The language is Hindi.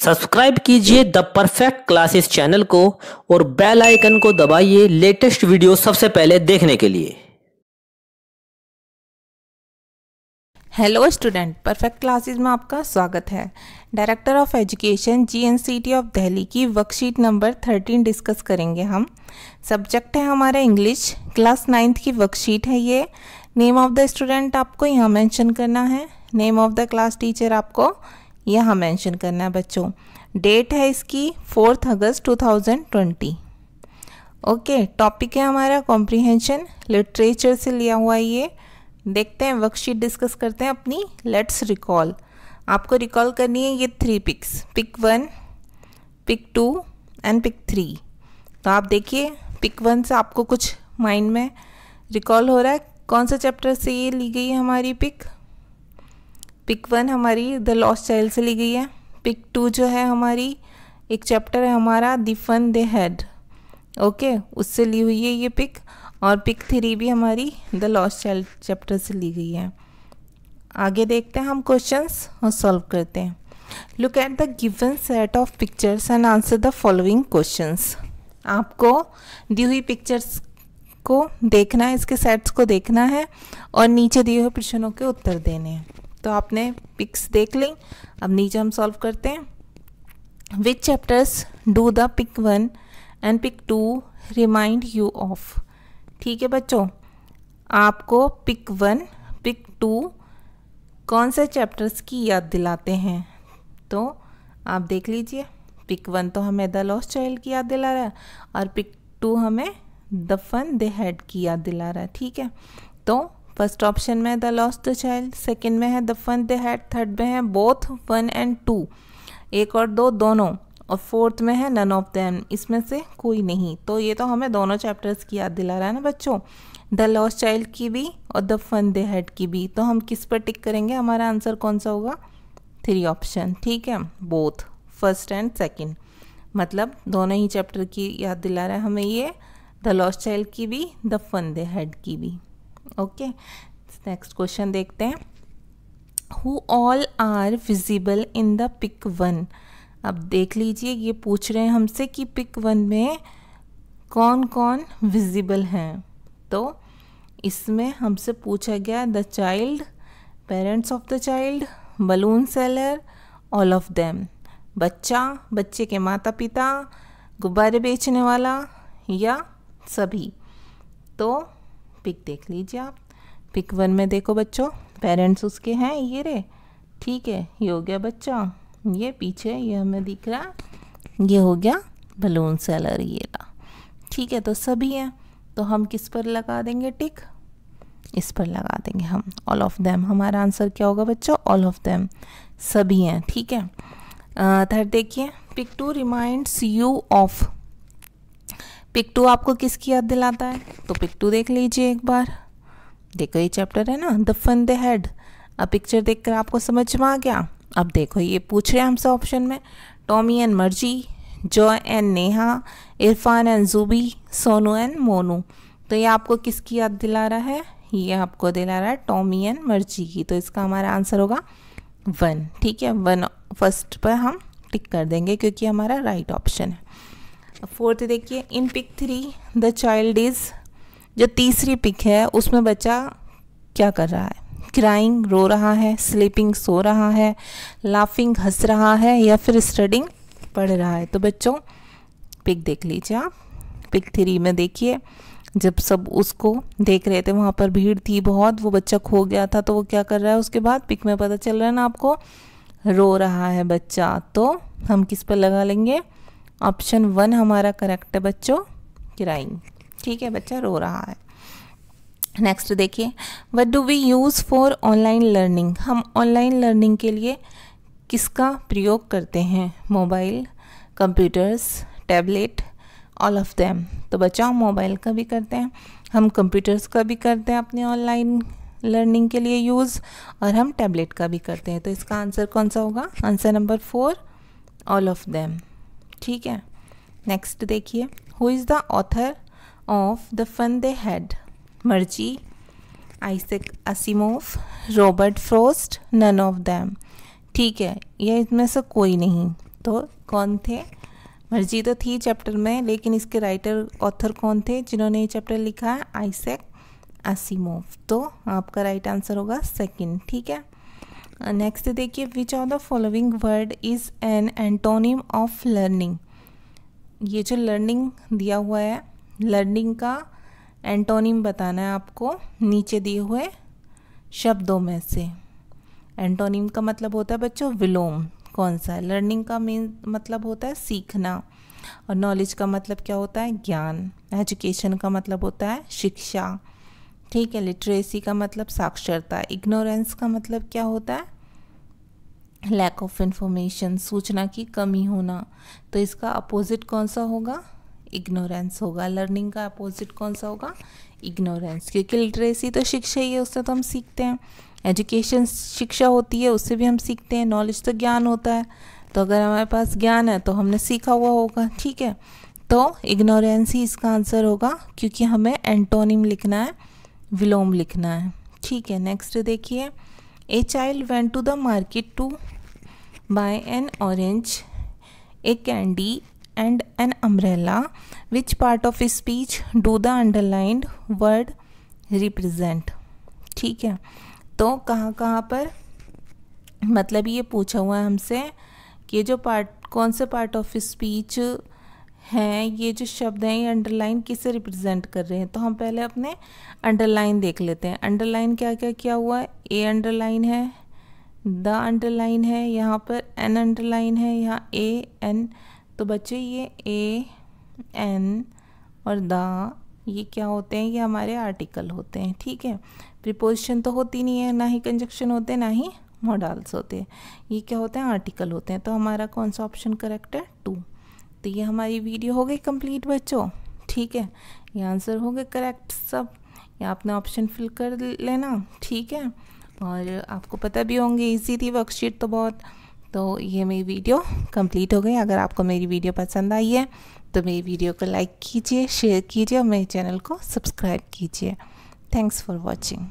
सब्सक्राइब कीजिए द परफेक्ट क्लासेस चैनल को और बेल आइकन को दबाइए लेटेस्ट वीडियो सबसे पहले देखने के लिए। हेलो स्टूडेंट, परफेक्ट क्लासेस में आपका स्वागत है। Director of education GNCT of Delhi की वर्कशीट नंबर 13 डिस्कस करेंगे हम। सब्जेक्ट है हमारा इंग्लिश, क्लास 9th की वर्कशीट है ये। नेम ऑफ द स्टूडेंट आपको यहाँ मेंशन करना है, name of the class teacher आपको यहाँ मेंशन करना है बच्चों। डेट है इसकी 4 अगस्त 2020। ओके, टॉपिक है हमारा कॉम्प्रीहेंशन, लिटरेचर से लिया हुआ ये। देखते हैं वर्कशीट डिस्कस करते हैं अपनी। लेट्स रिकॉल, आपको रिकॉल करनी है ये 3 pics, pic 1, pic 2 and pic 3। तो आप देखिए पिक 1 से आपको कुछ माइंड में रिकॉल हो रहा है। कौन सा चैप्टर से ये ली गई है हमारी पिक? पिक 1 हमारी द लॉस्ट चाइल्ड से ली गई है। पिक 2 जो है हमारी एक चैप्टर है हमारा the fun they had, okay, उससे ली हुई है ये पिक। और पिक 3 भी हमारी द लॉस्ट चाइल्ड चैप्टर से ली गई है। आगे देखते हैं हम क्वेश्चंस और सॉल्व करते हैं। Look at the given set of pictures and answer the following questions. आपको दी हुई पिक्चर्स को देखना है, इसके सेट्स को देखना है और नीचे दिए हुए प्रश्नों के उत्तर देने हैं। तो आपने पिक्स देख ली, अब नीचे हम सॉल्व करते हैं। Which chapters do the pick 1 and pick 2 remind you of? ठीक है बच्चों, आपको पिक 1, पिक 2 कौन से चैप्टर्स की याद दिलाते हैं? तो आप देख लीजिए, पिक 1 तो हमें द लॉस्ट चाइल्ड की याद दिला रहा है और पिक 2 हमें द फन दे हैड की याद दिला रहा है। ठीक है, तो फर्स्ट ऑप्शन में द लॉस्ट चाइल्ड, सेकंड में है the fun they had, third में है बोथ 1 एंड 2, 1 और 2 दोनों, और फोर्थ में है नन ऑफ देम, इसमें से कोई नहीं। तो ये तो हमें दोनों चैप्टर्स की याद दिला रहा है ना बच्चों, द लॉस्ट चाइल्ड की भी और द फन दे हैड की भी। तो हम किस पर टिक करेंगे? हमारा आंसर कौन सा होगा? 3 ऑप्शन। ठीक है, बोथ, फर्स्ट एंड सेकंड, मतलब दोनों ही चैप्टर की याद दिला रहा है हमें ये, द लॉस्ट चाइल्ड की भी, द फन दे हैड की भी। ओके, नेक्स्ट क्वेश्चन देखते हैं। Who all are visible in the pick 1? अब देख लीजिए, ये पूछ रहे हैं हमसे कि पिक 1 में कौन कौन विजिबल हैं। तो इसमें हमसे पूछा गया the child, parents of the child, balloon seller, all of them, बच्चा, बच्चे के माता पिता, गुब्बारे बेचने वाला या सभी। तो पिक देख लीजिए आप। पिक 1 में देखो बच्चों, पेरेंट्स उसके हैं ये रे, ठीक है, ये हो गया बच्चा, ये पीछे ये हमें दिख रहा, ये हो गया बलून सेलर, ये ला। ठीक है, तो सभी हैं, तो हम किस पर लगा देंगे टिक? इस पर लगा देंगे हम, ऑल ऑफ देम। हमारा आंसर क्या होगा बच्चों? ऑल ऑफ देम, सभी हैं। ठीक है, थर्ड देखिए, pic 2 reminds you of. Pic 2 आपको किसकी याद दिलाता है? तो पिक 2 देख लीजिए एक बार, देखो ये चैप्टर है ना द फन दे हैड। अब पिक्चर देखकर आपको समझ में आ गया। अब देखो ये पूछ रहे हैं हमसे ऑप्शन में, टॉमी एंड मर्जी, Joy and Neha, Irfan and जूबी, Sonu and Monu. तो ये आपको किसकी याद दिला रहा है? ये आपको दिला रहा है टॉमी एंड मर्जी की। तो इसका हमारा आंसर होगा 1। ठीक है, 1 फर्स्ट पर हम टिक कर देंगे क्योंकि हमारा राइट ऑप्शन है। फोर्थ देखिए, इन पिक 3 द चाइल्ड इज, जो तीसरी पिक है उसमें बच्चा क्या कर रहा है? क्राइंग, रो रहा है, स्लीपिंग, सो रहा है, लाफिंग, हंस रहा है, या फिर स्टडिंग, पढ़ रहा है। तो बच्चों पिक देख लीजिए आप। पिक 3 में देखिए, जब सब उसको देख रहे थे वहाँ पर भीड़ थी बहुत, वो बच्चा खो गया था, तो वो क्या कर रहा है उसके बाद? पिक में पता चल रहा है ना आपको, रो रहा है बच्चा। तो हम किस पर लगा लेंगे? ऑप्शन 1 हमारा करेक्ट है बच्चों, क्राइंग। ठीक है, बच्चा रो रहा है। नेक्स्ट देखिए, what do we use for online learning? हम ऑनलाइन लर्निंग के लिए किसका प्रयोग करते हैं? Mobile, computers, tablet, all of them. तो बच्चा हम मोबाइल का भी करते हैं, हम कंप्यूटर्स का भी करते हैं अपने ऑनलाइन लर्निंग के लिए यूज़, और हम टैबलेट का भी करते हैं। तो इसका आंसर कौन सा होगा? Answer number 4, all of them. ठीक है, नेक्स्ट देखिए, who is the author of the fun they had? मर्जी, Isaac Asimov, Robert Frost, none of them. ठीक है, यह इसमें से कोई नहीं। तो कौन थे? मर्जी तो थी चैप्टर में, लेकिन इसके राइटर ऑथर कौन थे जिन्होंने ये चैप्टर लिखा है? Isaac Asimov. तो आपका राइट आंसर होगा सेकंड। ठीक है, नेक्स्ट देखिए, which of the following word is an antonym of learning. ये जो लर्निंग दिया हुआ है, लर्निंग का एंटोनिम बताना है आपको नीचे दिए हुए शब्दों में से। एंटोनिम का मतलब होता है बच्चों विलोम। कौन सा है? लर्निंग का मेन मतलब होता है सीखना, और नॉलेज का मतलब क्या होता है? ज्ञान। एजुकेशन का मतलब होता है शिक्षा। ठीक है, लिटरेसी का मतलब साक्षरता। इग्नोरेंस का मतलब क्या होता है? लैक ऑफ इंफॉर्मेशन, सूचना की कमी होना। तो इसका अपोजिट कौन सा होगा? इग्नोरेंस होगा। लर्निंग का अपोजिट कौन सा होगा? इग्नोरेंस, क्योंकि लिटरेसी तो शिक्षा ही है, उससे तो हम सीखते हैं। एजुकेशन शिक्षा होती है, उससे भी हम सीखते हैं। नॉलेज तो ज्ञान होता है, तो अगर हमारे पास ज्ञान है तो हमने सीखा हुआ होगा। ठीक है, तो इग्नोरेंस ही इसका आंसर होगा, क्योंकि हमें एंटोनिम लिखना है, विलोम लिखना है। ठीक है, नेक्स्ट देखिए, a child went to the market to buy an orange, a candy and an umbrella. Which part of speech do the underlined word represent? ठीक है, तो कहाँ पर मतलब ये पूछा हुआ है हमसे कि जो पार्ट, कौन से पार्ट ऑफ स्पीच हैं, ये जो शब्द हैं ये अंडरलाइन किसे रिप्रेजेंट कर रहे हैं। तो हम पहले अपने अंडरलाइन देख लेते हैं। अंडरलाइन क्या क्या किया हुआ है? ए अंडरलाइन है, द अंडरलाइन है, यहाँ पर एन अंडरलाइन है, यहाँ ए एन। तो बच्चे ये ए एन और द ये क्या होते हैं? ये हमारे आर्टिकल होते हैं। ठीक है, प्रीपोजिशन तो होती नहीं है, ना ही कंजक्शन होते हैं, ना ही मॉडल्स होते हैं। ये क्या होते हैं? आर्टिकल होते हैं। तो हमारा कौन सा ऑप्शन करेक्ट है? 2। तो ये हमारी वीडियो हो गई कंप्लीट बच्चों। ठीक है, ये आंसर हो गए करेक्ट सब। ये आपने ऑप्शन फिल कर लेना। ठीक है, और आपको पता भी होंगे, ईजी थी वर्कशीट तो बहुत। तो ये मेरी वीडियो कंप्लीट हो गई। अगर आपको मेरी वीडियो पसंद आई है तो मेरी वीडियो को लाइक कीजिए, शेयर कीजिए और मेरे चैनल को सब्सक्राइब कीजिए। Thanks for watching.